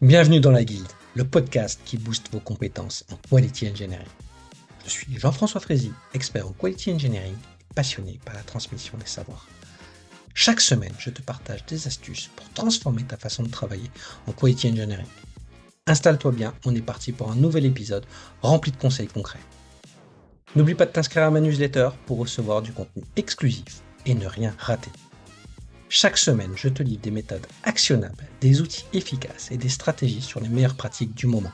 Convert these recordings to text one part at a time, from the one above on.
Bienvenue dans la Guilde, le podcast qui booste vos compétences en Quality Engineering. Je suis Jean-François Frézy, expert en Quality Engineering et passionné par la transmission des savoirs. Chaque semaine, je te partage des astuces pour transformer ta façon de travailler en Quality Engineering. Installe-toi bien, on est parti pour un nouvel épisode rempli de conseils concrets. N'oublie pas de t'inscrire à ma newsletter pour recevoir du contenu exclusif et ne rien rater. Chaque semaine, je te livre des méthodes actionnables, des outils efficaces et des stratégies sur les meilleures pratiques du moment,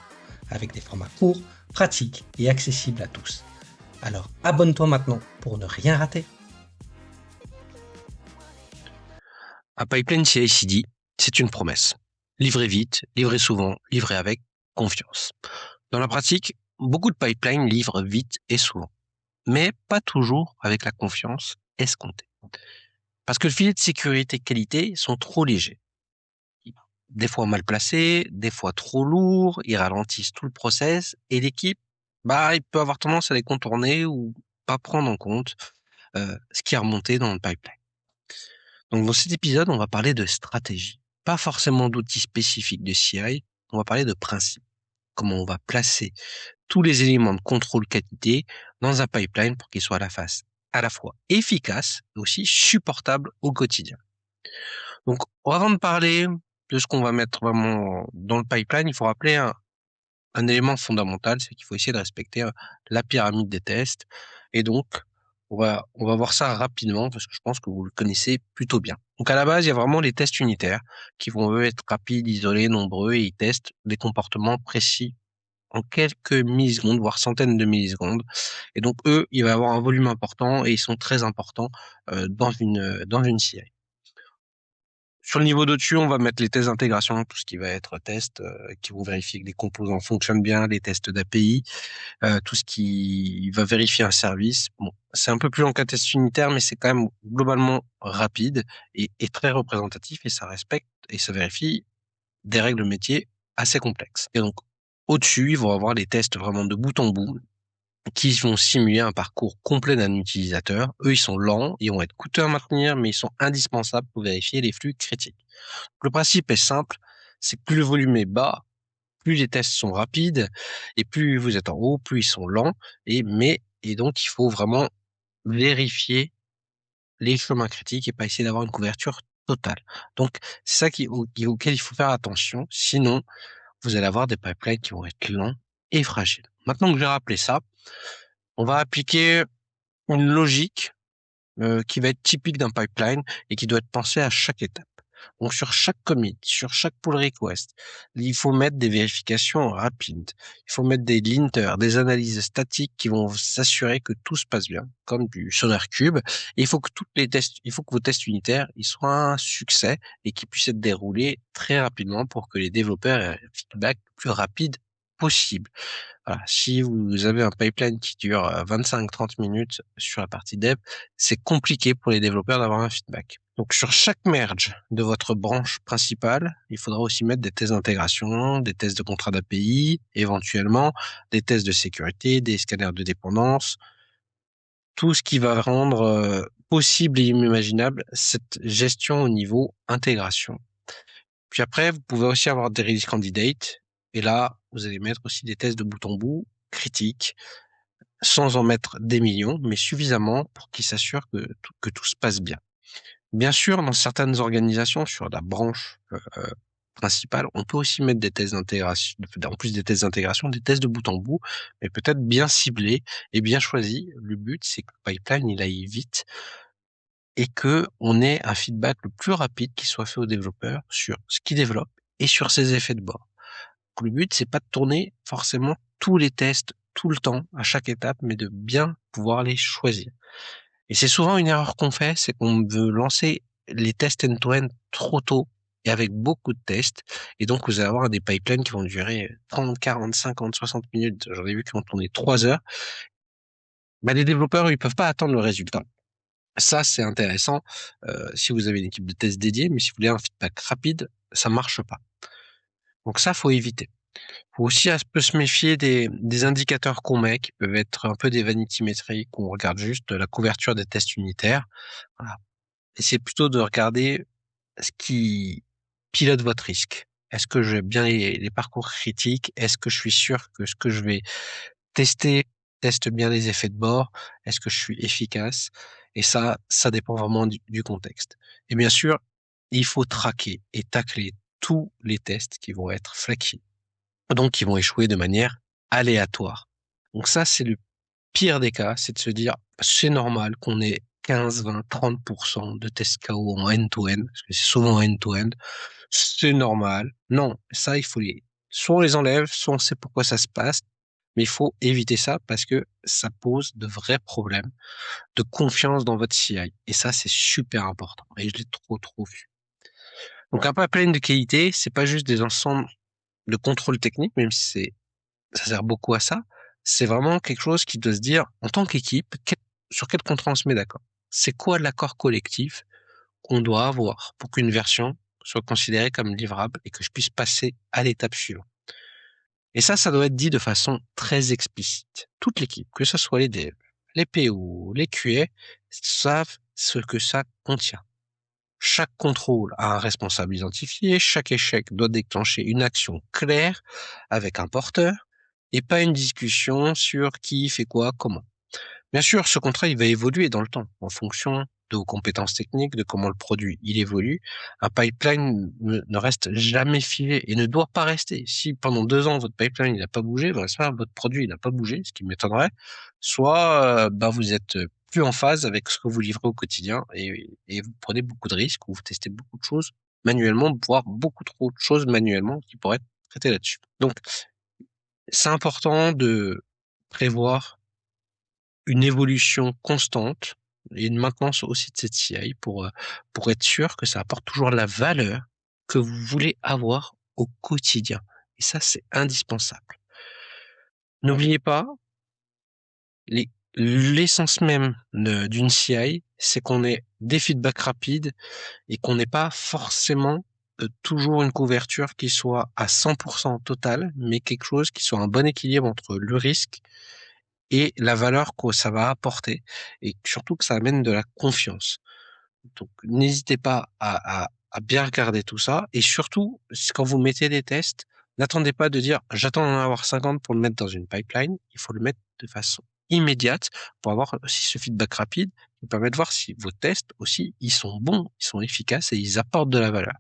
avec des formats courts, pratiques et accessibles à tous. Alors abonne-toi maintenant pour ne rien rater. Un pipeline CI/CD, c'est une promesse. Livrer vite, livrer souvent, livrer avec confiance. Dans la pratique, beaucoup de pipelines livrent vite et souvent, mais pas toujours avec la confiance escomptée. Parce que le filet de sécurité qualité sont trop légers. Des fois mal placés, des fois trop lourds, ils ralentissent tout le process et l'équipe, il peut avoir tendance à les contourner ou pas prendre en compte ce qui est remonté dans le pipeline. Donc dans cet épisode, on va parler de stratégie, pas forcément d'outils spécifiques de CI, on va parler de principes, comment on va placer tous les éléments de contrôle qualité dans un pipeline pour qu'il soit à la fois efficace et aussi supportable au quotidien. Donc avant de parler de ce qu'on va mettre vraiment dans le pipeline, il faut rappeler un élément fondamental, c'est qu'il faut essayer de respecter la pyramide des tests. Et donc, on va voir ça rapidement parce que je pense que vous le connaissez plutôt bien. Donc, à la base, il y a vraiment les tests unitaires qui vont eux être rapides, isolés, nombreux et ils testent des comportements précis en quelques millisecondes, voire centaines de millisecondes. Et donc, eux, il va y avoir un volume important et ils sont très importants dans une CI. Sur le niveau d'au-dessus, on va mettre les tests d'intégration, tout ce qui va être tests qui vont vérifier que les composants fonctionnent bien, les tests d'API, tout ce qui va vérifier un service. Bon, c'est un peu plus long qu'un test unitaire, mais c'est quand même globalement rapide et très représentatif et ça respecte et ça vérifie des règles métier assez complexes. Et donc, au-dessus, ils vont avoir les tests vraiment de bout en bout qui vont simuler un parcours complet d'un utilisateur. Eux, ils sont lents, ils vont être coûteux à maintenir, mais ils sont indispensables pour vérifier les flux critiques. Le principe est simple, c'est que plus le volume est bas, plus les tests sont rapides, et plus vous êtes en haut, plus ils sont lents, et donc il faut vraiment vérifier les chemins critiques et pas essayer d'avoir une couverture totale. Donc, c'est ça auquel il faut faire attention, sinon, vous allez avoir des pipelines qui vont être lents et fragiles. Maintenant que j'ai rappelé ça, on va appliquer une logique qui va être typique d'un pipeline et qui doit être pensée à chaque étape. Donc sur chaque commit, sur chaque pull request, il faut mettre des vérifications rapides. Il faut mettre des linters, des analyses statiques qui vont s'assurer que tout se passe bien, comme du SonarQube. Et il faut que vos tests unitaires, ils soient un succès et qu'ils puissent être déroulés très rapidement pour que les développeurs aient un feedback le plus rapide possible. Voilà. Si vous avez un pipeline qui dure 25-30 minutes sur la partie dev, c'est compliqué pour les développeurs d'avoir un feedback. Donc sur chaque merge de votre branche principale, il faudra aussi mettre des tests d'intégration, des tests de contrat d'API, éventuellement des tests de sécurité, des scanners de dépendance, tout ce qui va rendre possible et imaginable cette gestion au niveau intégration. Puis après, vous pouvez aussi avoir des release candidates. Et là, vous allez mettre aussi des tests de bout en bout, critiques, sans en mettre des millions, mais suffisamment pour qu'ils s'assurent que tout se passe bien. Bien sûr, dans certaines organisations, sur la branche principale, on peut aussi mettre des tests d'intégration, en plus des tests d'intégration, des tests de bout en bout, mais peut-être bien ciblés et bien choisis. Le but, c'est que le pipeline, il aille vite et que on ait un feedback le plus rapide qui soit fait aux développeurs sur ce qu'ils développent et sur ses effets de bord. Le but, c'est pas de tourner forcément tous les tests tout le temps, à chaque étape, mais de bien pouvoir les choisir. Et c'est souvent une erreur qu'on fait, c'est qu'on veut lancer les tests end-to-end trop tôt et avec beaucoup de tests. Et donc, vous allez avoir des pipelines qui vont durer 30, 40, 50, 60 minutes. J'en ai vu qui ont tourné 3 heures. Les développeurs, ils peuvent pas attendre le résultat. Ça, c'est intéressant si vous avez une équipe de tests dédiée, mais si vous voulez un feedback rapide, ça marche pas. Donc ça, faut éviter. Faut aussi un peu se méfier des indicateurs qu'on met, qui peuvent être un peu des vanity metrics, on regarde juste la couverture des tests unitaires. Voilà. Essayez plutôt de regarder ce qui pilote votre risque. Est-ce que j'ai bien les parcours critiques? Est-ce que je suis sûr que ce que je vais tester teste bien les effets de bord? Est-ce que je suis efficace? Et ça dépend vraiment du contexte. Et bien sûr, il faut traquer et tacler tous les tests qui vont être flaky, donc qui vont échouer de manière aléatoire. Donc ça, c'est le pire des cas, c'est de se dire, c'est normal qu'on ait 15, 20, 30% de tests KO en end-to-end, parce que c'est souvent en end-to-end. C'est normal. Non, ça, soit on les enlève, soit on sait pourquoi ça se passe, mais il faut éviter ça parce que ça pose de vrais problèmes de confiance dans votre CI. Et ça, c'est super important. Et je l'ai trop vu. Donc, un pipeline de qualité, c'est pas juste des ensembles de contrôle technique, même si ça sert beaucoup à ça. C'est vraiment quelque chose qui doit se dire, en tant qu'équipe, sur quel contrat on se met d'accord? C'est quoi l'accord collectif qu'on doit avoir pour qu'une version soit considérée comme livrable et que je puisse passer à l'étape suivante? Et ça doit être dit de façon très explicite. Toute l'équipe, que ce soit les devs, les PO, les QA, savent ce que ça contient. Chaque contrôle a un responsable identifié, chaque échec doit déclencher une action claire avec un porteur et pas une discussion sur qui fait quoi, comment. Bien sûr, ce contrat, il va évoluer dans le temps, en fonction de vos compétences techniques, de comment le produit, il évolue. Un pipeline ne reste jamais figé et ne doit pas rester. Si pendant 2 ans, votre pipeline, il n'a pas bougé, votre produit, il n'a pas bougé, ce qui m'étonnerait, soit, vous êtes plus en phase avec ce que vous livrez au quotidien et vous prenez beaucoup de risques ou vous testez beaucoup de choses manuellement, voire beaucoup trop de choses manuellement qui pourraient être traitées là-dessus. Donc, c'est important de prévoir une évolution constante et une maintenance aussi de cette CI pour être sûr que ça apporte toujours la valeur que vous voulez avoir au quotidien. Et ça, c'est indispensable. N'oubliez pas, l'essence même d'une CI, c'est qu'on ait des feedbacks rapides et qu'on n'ait pas forcément toujours une couverture qui soit à 100% totale, mais quelque chose qui soit un bon équilibre entre le risque et la valeur que ça va apporter et surtout que ça amène de la confiance. Donc n'hésitez pas à bien regarder tout ça et surtout, quand vous mettez des tests, n'attendez pas de dire j'attends d'en avoir 50 pour le mettre dans une pipeline. Il faut le mettre de façon immédiate pour avoir aussi ce feedback rapide qui vous permet de voir si vos tests aussi, ils sont bons, ils sont efficaces et ils apportent de la valeur.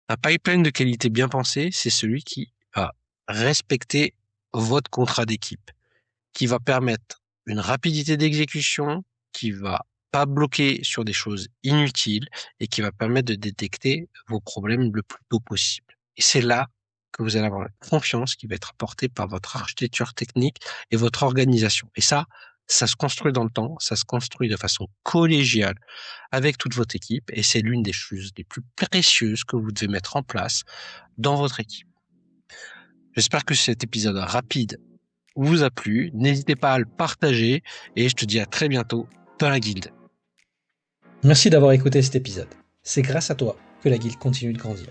Un pipeline de qualité bien pensé, c'est celui qui va respecter votre contrat d'équipe, qui va permettre une rapidité d'exécution, qui va pas bloquer sur des choses inutiles et qui va permettre de détecter vos problèmes le plus tôt possible. Et c'est là que vous allez avoir la confiance qui va être apportée par votre architecture technique et votre organisation. Et ça se construit dans le temps, ça se construit de façon collégiale avec toute votre équipe et c'est l'une des choses les plus précieuses que vous devez mettre en place dans votre équipe. J'espère que cet épisode rapide vous a plu, n'hésitez pas à le partager et je te dis à très bientôt dans la guilde. Merci d'avoir écouté cet épisode. C'est grâce à toi que la guilde continue de grandir.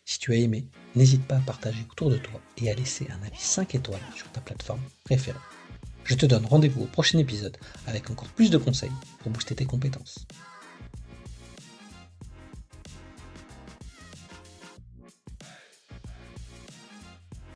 Si tu as aimé, n'hésite pas à partager autour de toi et à laisser un avis 5 étoiles sur ta plateforme préférée. Je te donne rendez-vous au prochain épisode avec encore plus de conseils pour booster tes compétences.